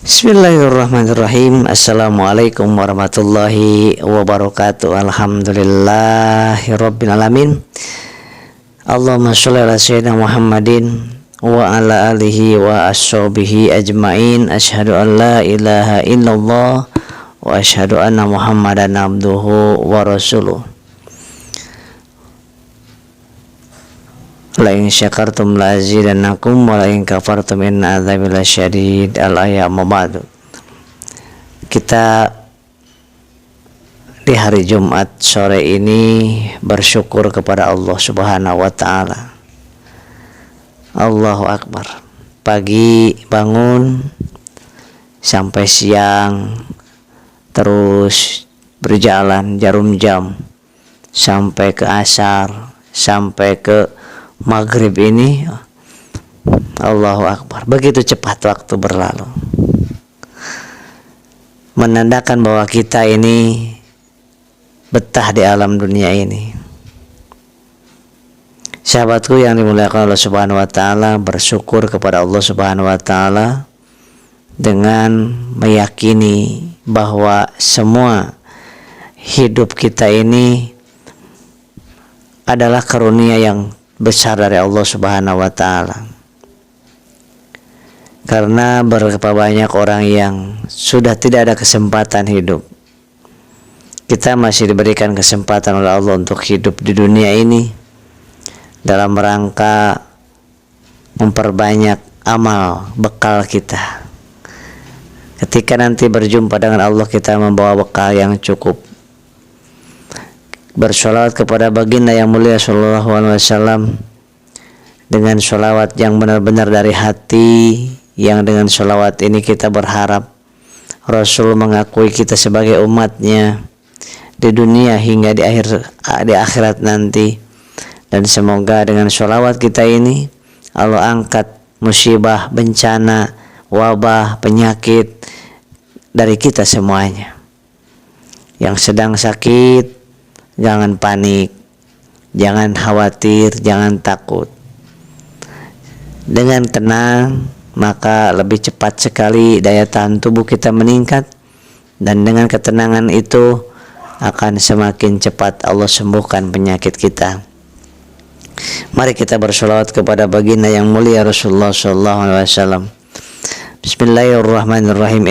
Bismillahirrahmanirrahim. Assalamualaikum warahmatullahi wabarakatuh. Alhamdulillahirabbil alamin. Allahumma sholli ala sayyidina Muhammadin wa ala alihi wa ashabihi ajmain. Asyhadu an la ilaha illallah wa asyhadu anna Muhammadan abduhu wa rasuluh. La in syakartum la azidannakum wa la in kafartum inna adzabi lasyadid. Al-ayat mabadu. Kita di hari Jumat sore ini bersyukur kepada Allah Subhanahu wa taala. Allahu Akbar. Pagi bangun sampai siang terus berjalan jarum jam sampai ke asar, sampai ke maghrib ini. Allahu Akbar, begitu cepat waktu berlalu, menandakan bahwa kita ini betah di alam dunia ini. Sahabatku yang dimuliakan Allah Subhanahu wa taala, bersyukur kepada Allah Subhanahu wa taala dengan meyakini bahwa semua hidup kita ini adalah karunia yang besar dari Allah Subhanahu wa taala. Karena berapa banyak orang yang sudah tidak ada kesempatan hidup, kita masih diberikan kesempatan oleh Allah untuk hidup di dunia ini dalam rangka memperbanyak amal bekal kita. Ketika nanti berjumpa dengan Allah, kita membawa bekal yang cukup. Bersolawat kepada baginda yang mulia sallallahu alaihi wasallam dengan solawat yang benar-benar dari hati, yang dengan solawat ini kita berharap Rasul mengakui kita sebagai umatnya di dunia hingga di akhirat nanti. Dan semoga dengan solawat kita ini Allah angkat musibah, bencana, wabah, penyakit dari kita semuanya. Yang sedang sakit, jangan panik, jangan khawatir, jangan takut. Dengan tenang, maka lebih cepat sekali daya tahan tubuh kita meningkat, dan dengan ketenangan itu akan semakin cepat Allah sembuhkan penyakit kita. Mari kita bersolawat kepada baginda yang mulia Rasulullah sallallahu alaihi wasallam. Bismillahirrahmanirrahim.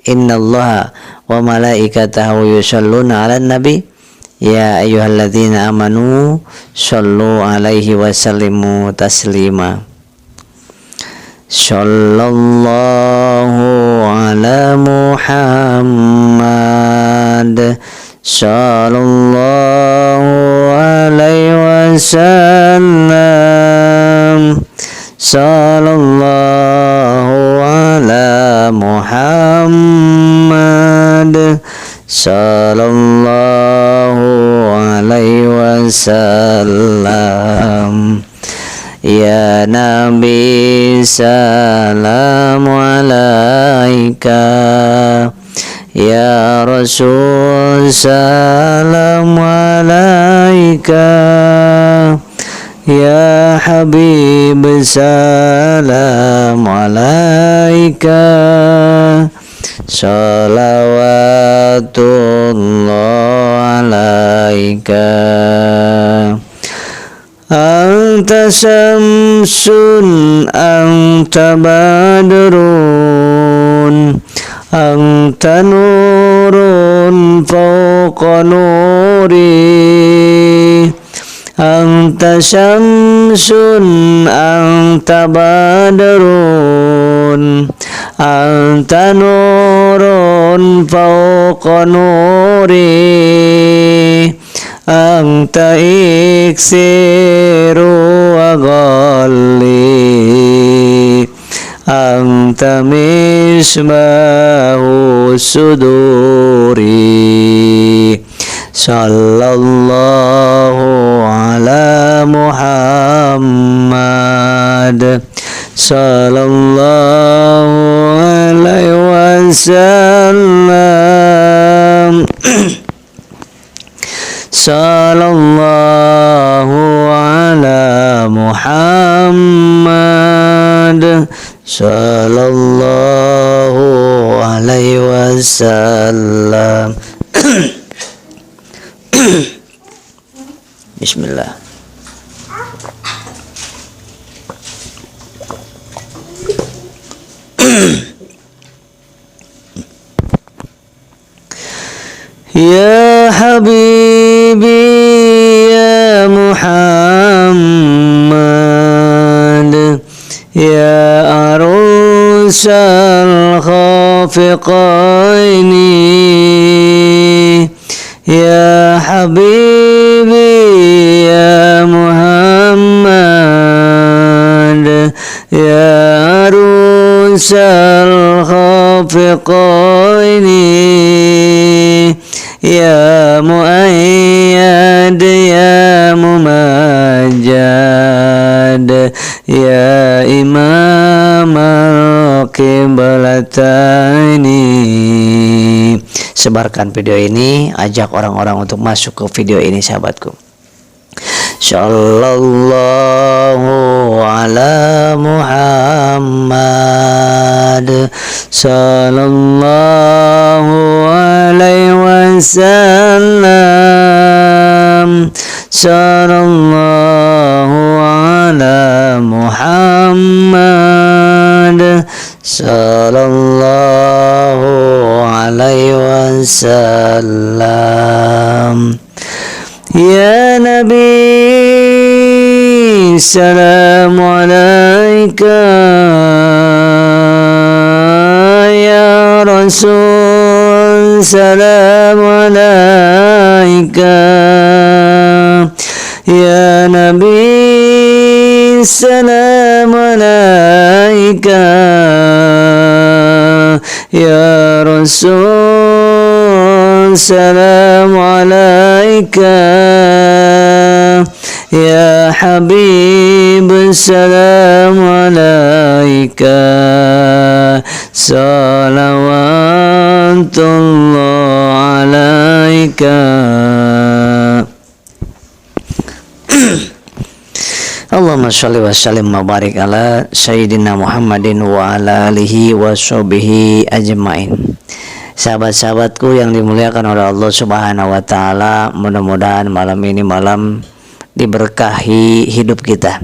Innallaha wa malaikatahu yusholluna 'alan nabi ya ayyuhalladzina amanu shollu 'alaihi wa sallimu taslima. Sallallahu ala Muhammad sallallahu alaihi wasallam. Sallallahu ala Muhammad sallallahu alaihi wasallam. Ya Nabi salam alaika, ya Rasul salam alaika, ya Habib salam alaika. Salawatullah alaika. Anta syamsun anta badrun anta nurun fawqa nuri. Anta syamsun anta badrun anta nurun fawqa nuri. Anta iksiru wa ghalli, anta misbahu suduri. Sallallahu ala Muhammad sallallahu alaihi wasallam. Sallallahu ala Muhammad sallallahu alaihi wasallam. Bismillah. Ya Habibi ya Muhammad ya arusal khafiqaini ya Habibi ya Muhammad ya arusal khafiqaini ya muayyad ya mumajjad ya imam al-qiblataini. Sebarkan video ini, ajak orang-orang untuk masuk ke video ini sahabatku. Sallallahu ala Muhammad sallallahu alaihi wasallam. Sallallahu ala Muhammad sallallahu alaihi wasallam. Ya Nabi, salamu alaika. Ya Rasul, salamu alaika. Ya Nabi, salamu alaika. Ya Rasul, salamu alaika. Ya Habib, salamu alaika. Salawatullah alaika. Allahumma sholli wa sallim wa barik ala Sayyidina Muhammadin wa ala alihi wa sahbihi ajmain. Sahabat-sahabatku yang dimuliakan oleh Allah Subhanahu wa taala, mudah-mudahan malam ini malam diberkahi hidup kita,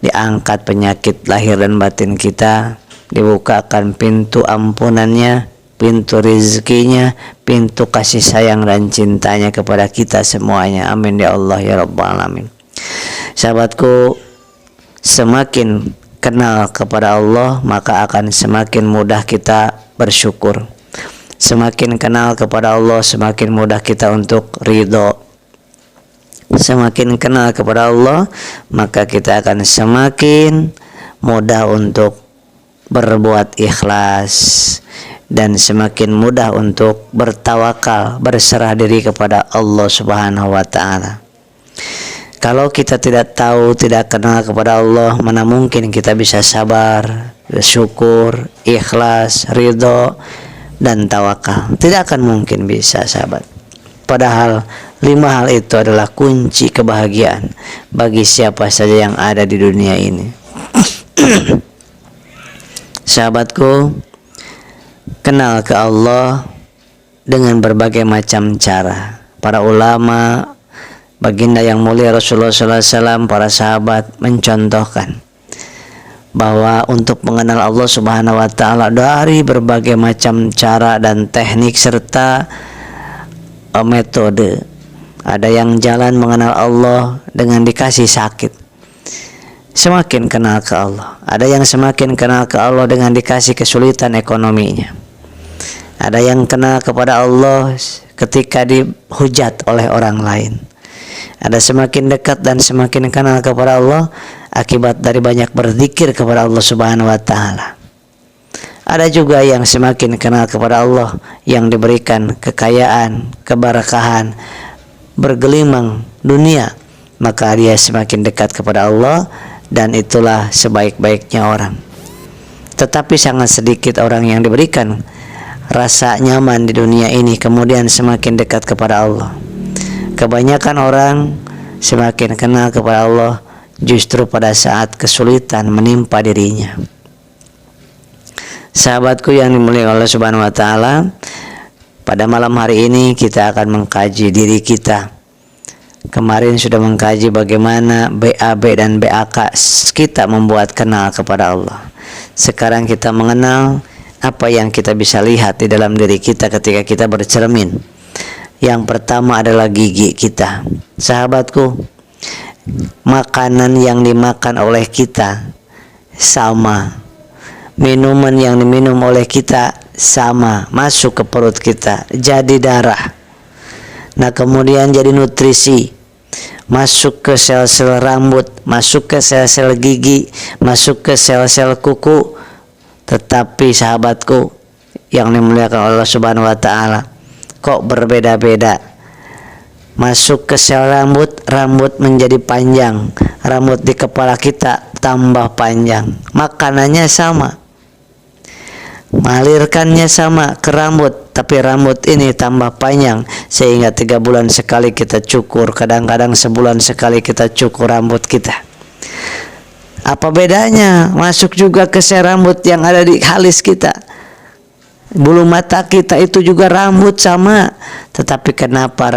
diangkat penyakit lahir dan batin kita, dibukakan pintu ampunannya, pintu rezekinya, pintu kasih sayang dan cintanya kepada kita semuanya. Amin ya Allah ya Rabbal alamin. Sahabatku, semakin kenal kepada Allah maka akan semakin mudah kita bersyukur. Semakin kenal kepada Allah semakin mudah kita untuk ridho. Semakin kenal kepada Allah maka kita akan semakin mudah untuk berbuat ikhlas dan semakin mudah untuk bertawakal, berserah diri kepada Allah Subhanahu wa taala. Kalau kita tidak tahu, tidak kenal kepada Allah, mana mungkin kita bisa sabar, bersyukur, ikhlas, ridho, dan tawakal. Tidak akan mungkin bisa, sahabat. Padahal 5 hal itu adalah kunci kebahagiaan bagi siapa saja yang ada di dunia ini. Sahabatku, kenal ke Allah dengan berbagai macam cara. Para ulama, baginda yang mulia Rasulullah SAW, para sahabat mencontohkan bahwa untuk mengenal Allah Subhanahu wa taala dari berbagai macam cara dan teknik serta metode. Ada yang jalan mengenal Allah dengan dikasih sakit, semakin kenal ke Allah. Ada yang semakin kenal ke Allah dengan dikasih kesulitan ekonominya. Ada yang kenal kepada Allah ketika dihujat oleh orang lain. Ada semakin dekat dan semakin kenal kepada Allah akibat dari banyak berzikir kepada Allah Subhanahu wa taala. Ada juga yang semakin kenal kepada Allah yang diberikan kekayaan, keberkahan, bergelimang dunia, maka dia semakin dekat kepada Allah dan itulah sebaik-baiknya orang. Tetapi sangat sedikit orang yang diberikan rasa nyaman di dunia ini kemudian semakin dekat kepada Allah. Kebanyakan orang semakin kenal kepada Allah justru pada saat kesulitan menimpa dirinya. Sahabatku yang dimuliakan Allah Subhanahu wa taala, pada malam hari ini kita akan mengkaji diri kita. Kemarin sudah mengkaji bagaimana BAB dan BAK kita membuat kenal kepada Allah. Sekarang kita mengenal apa yang kita bisa lihat di dalam diri kita ketika kita bercermin. Yang pertama adalah gigi kita. Sahabatku, makanan yang dimakan oleh kita sama, minuman yang diminum oleh kita sama, masuk ke perut kita, jadi darah. Nah, kemudian jadi nutrisi, masuk ke sel-sel rambut, masuk ke sel-sel gigi, masuk ke sel-sel kuku. Tetapi sahabatku yang dimuliakan Allah Subhanahu wa taala, kok berbeda-beda. Masuk ke sel rambut, rambut menjadi panjang, rambut di kepala kita tambah panjang. Makanannya sama, mengalirkannya sama ke rambut, tapi rambut ini tambah panjang sehingga 3 bulan sekali kita cukur, kadang-kadang sebulan sekali kita cukur rambut kita. Apa bedanya? Masuk juga ke sel rambut yang ada di alis kita, bulu mata kita itu juga rambut sama. Tetapi kenapa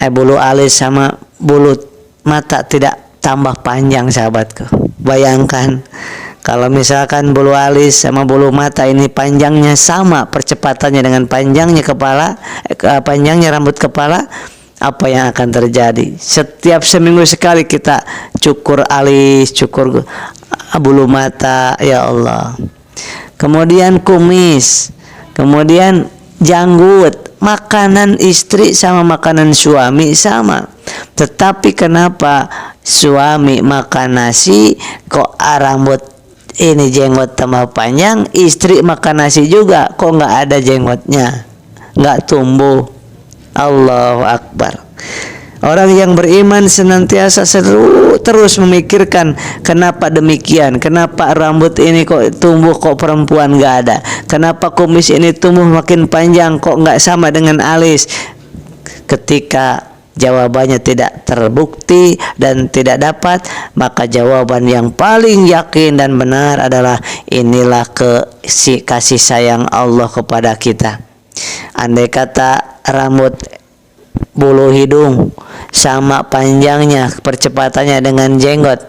bulu alis sama bulu mata tidak tambah panjang, sahabatku? Bayangkan kalau misalkan bulu alis sama bulu mata ini panjangnya sama percepatannya dengan panjangnya panjangnya rambut kepala, apa yang akan terjadi? Setiap seminggu sekali kita cukur alis, cukur bulu mata, ya Allah. Kemudian kumis, kemudian janggut. Makanan istri sama makanan suami sama. Tetapi kenapa suami makan nasi kok rambut ini jenggot tambah panjang, istri makan nasi juga kok nggak ada jenggotnya, nggak tumbuh? Allahu Akbar. Orang yang beriman senantiasa terus memikirkan kenapa demikian, kenapa rambut ini kok tumbuh kok perempuan nggak ada, kenapa kumis ini tumbuh makin panjang kok nggak sama dengan alis. Ketika jawabannya tidak terbukti dan tidak dapat, maka jawaban yang paling yakin dan benar adalah inilah kasih sayang Allah kepada kita. Andai kata rambut bulu hidung sama panjangnya percepatannya dengan jenggot,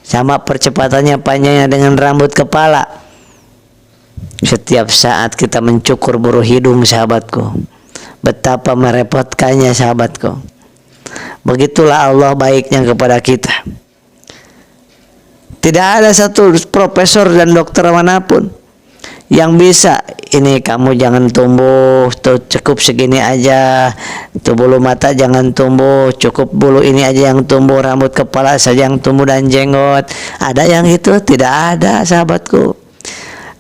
sama percepatannya panjangnya dengan rambut kepala, setiap saat kita mencukur bulu hidung, sahabatku, betapa merepotkannya, sahabatku. Begitulah Allah baiknya kepada kita. Tidak ada satu profesor dan dokter manapun yang bisa, ini kamu jangan tumbuh, cukup segini aja, itu bulu mata jangan tumbuh, cukup bulu ini aja yang tumbuh, rambut kepala saja yang tumbuh dan jenggot. Ada yang itu? Tidak ada, sahabatku.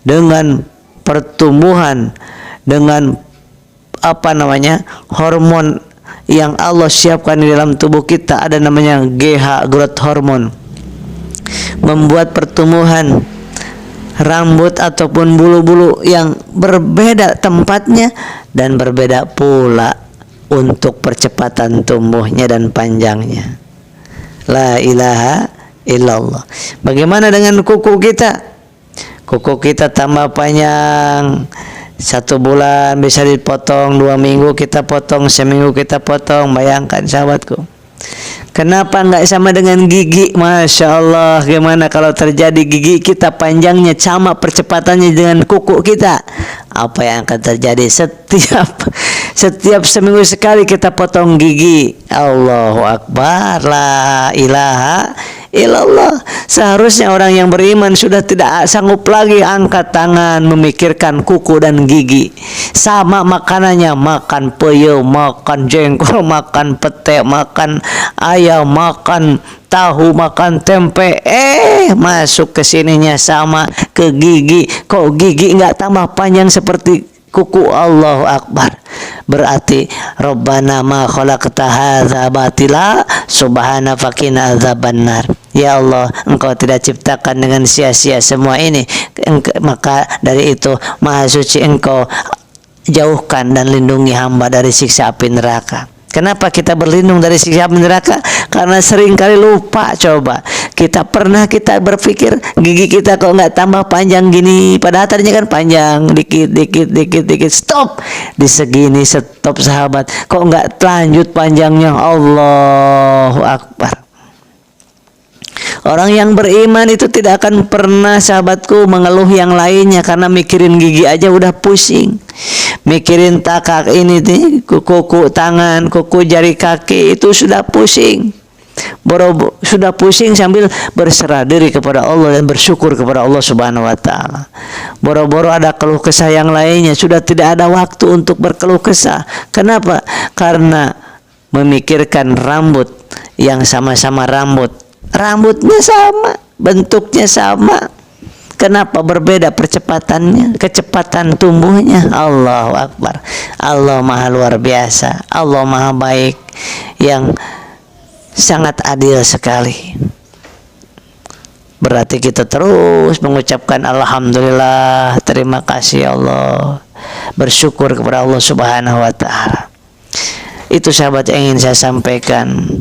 Dengan pertumbuhan, dengan hormon yang Allah siapkan di dalam tubuh kita, ada namanya GH, growth hormone, membuat pertumbuhan rambut ataupun bulu-bulu yang berbeda tempatnya dan berbeda pula untuk percepatan tumbuhnya dan panjangnya. La ilaha illallah. Bagaimana dengan kuku kita? Kuku kita tambah panjang, 1 bulan bisa dipotong, 2 minggu kita potong, seminggu kita potong. Bayangkan, sahabatku. Kenapa nggak sama dengan gigi? Masya Allah, gimana kalau terjadi gigi kita panjangnya sama percepatannya dengan kuku kita? Apa yang akan terjadi? Setiap seminggu sekali kita potong gigi. Allahu Akbar, la ilaha illallah. Seharusnya orang yang beriman sudah tidak sanggup lagi angkat tangan memikirkan kuku dan gigi. Sama makanannya, makan peyem, makan jengkol, makan pete, makan ayam, makan tahu, makan tempe. Masuk ke sininya sama ke gigi. Kok gigi nggak tambah panjang seperti kuku? Allahu Akbar. Berarti Rabbana ma khalaqta hadza batila subhana faqina adzabannar. Ya Allah, Engkau tidak ciptakan dengan sia-sia semua ini, maka dari itu Maha Suci Engkau, jauhkan dan lindungi hamba dari siksa api neraka. Kenapa kita berlindung dari siksa api neraka? Karena seringkali lupa. Coba Kita berpikir gigi kita kok nggak tambah panjang gini, padahal tadinya kan panjang, dikit stop di segini, stop sahabat, kok nggak lanjut panjangnya. Allahu Akbar. Orang yang beriman itu tidak akan pernah, sahabatku, mengeluh yang lainnya, karena mikirin gigi aja udah pusing. Mikirin takak ini nih, kuku tangan, kuku jari kaki, itu sudah pusing. Sudah pusing sambil berserah diri kepada Allah dan bersyukur kepada Allah Subhanahu wa taala. Boro-boro ada keluh kesah yang lainnya, sudah tidak ada waktu untuk berkeluh kesah. Kenapa? Karena memikirkan rambut yang sama-sama rambutnya sama, bentuknya sama. Kenapa berbeda percepatannya, kecepatan tumbuhnya? Allahu Akbar. Allah Maha luar biasa, Allah Maha baik, yang sangat adil sekali. Berarti kita terus mengucapkan alhamdulillah, terima kasih ya Allah, bersyukur kepada Allah Subhanahu wa taala. Itu sahabat yang ingin saya sampaikan.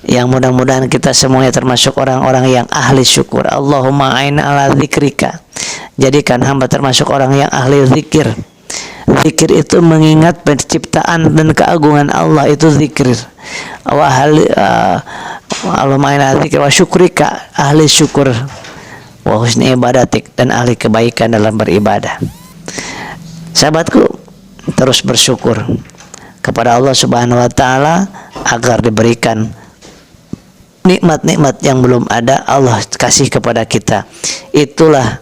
Yang mudah-mudahan kita semuanya termasuk orang-orang yang ahli syukur. Allahumma a'inna ala zikrika. Jadikan hamba termasuk orang yang ahli zikir. Zikir itu mengingat penciptaan dan keagungan Allah, itu zikir. Allahumma a'inna ala zikir wa syukrika, ahli syukur. Wa husni ibadatik, dan ahli kebaikan dalam beribadah. Sahabatku, terus bersyukur kepada Allah Subhanahu wa taala agar diberikan nikmat-nikmat yang belum ada, Allah kasih kepada kita. Itulah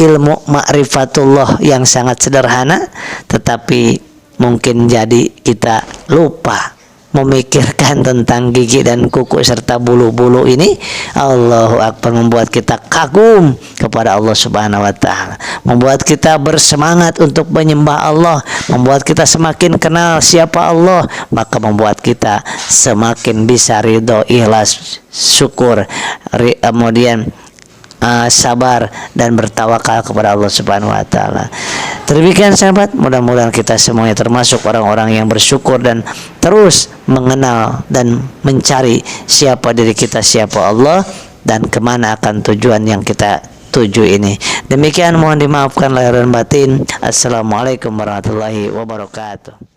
ilmu ma'rifatullah yang sangat sederhana, tetapi mungkin jadi kita lupa memikirkan tentang gigi dan kuku serta bulu-bulu ini. Allahu Akbar, membuat kita kagum kepada Allah Subhanahu wa taala, membuat kita bersemangat untuk menyembah Allah, membuat kita semakin kenal siapa Allah, maka membuat kita semakin bisa ridho, ikhlas, syukur, kemudian sabar dan bertawakal kepada Allah Subhanahu wa taala. Demikian sahabat, mudah-mudahan kita semuanya termasuk orang-orang yang bersyukur dan terus mengenal dan mencari siapa diri kita, siapa Allah, dan kemana akan tujuan yang kita tuju ini. Demikian, mohon dimaafkan lahir dan batin. Assalamualaikum warahmatullahi wabarakatuh.